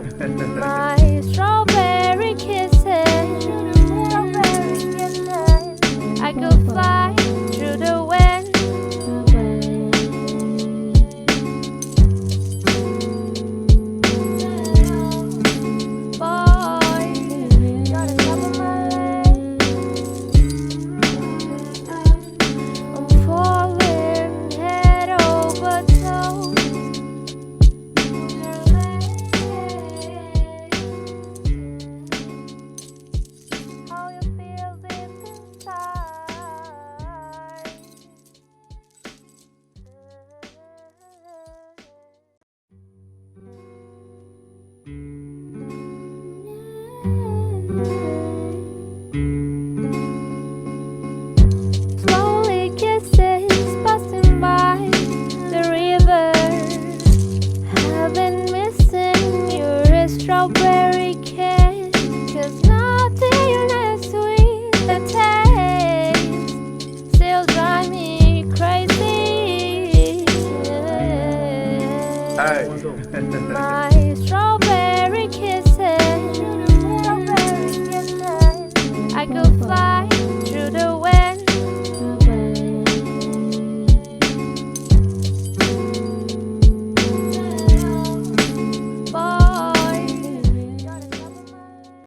My strawberry kisses, I could fly through the wind. Boy, you're the top of my list. I'm falling head over toes. How you feel deep inside. Slowly kisses passing by the river. I've been missing your strawberry kiss, 'cause nothing as sweet the taste still drive me crazy. Hey. My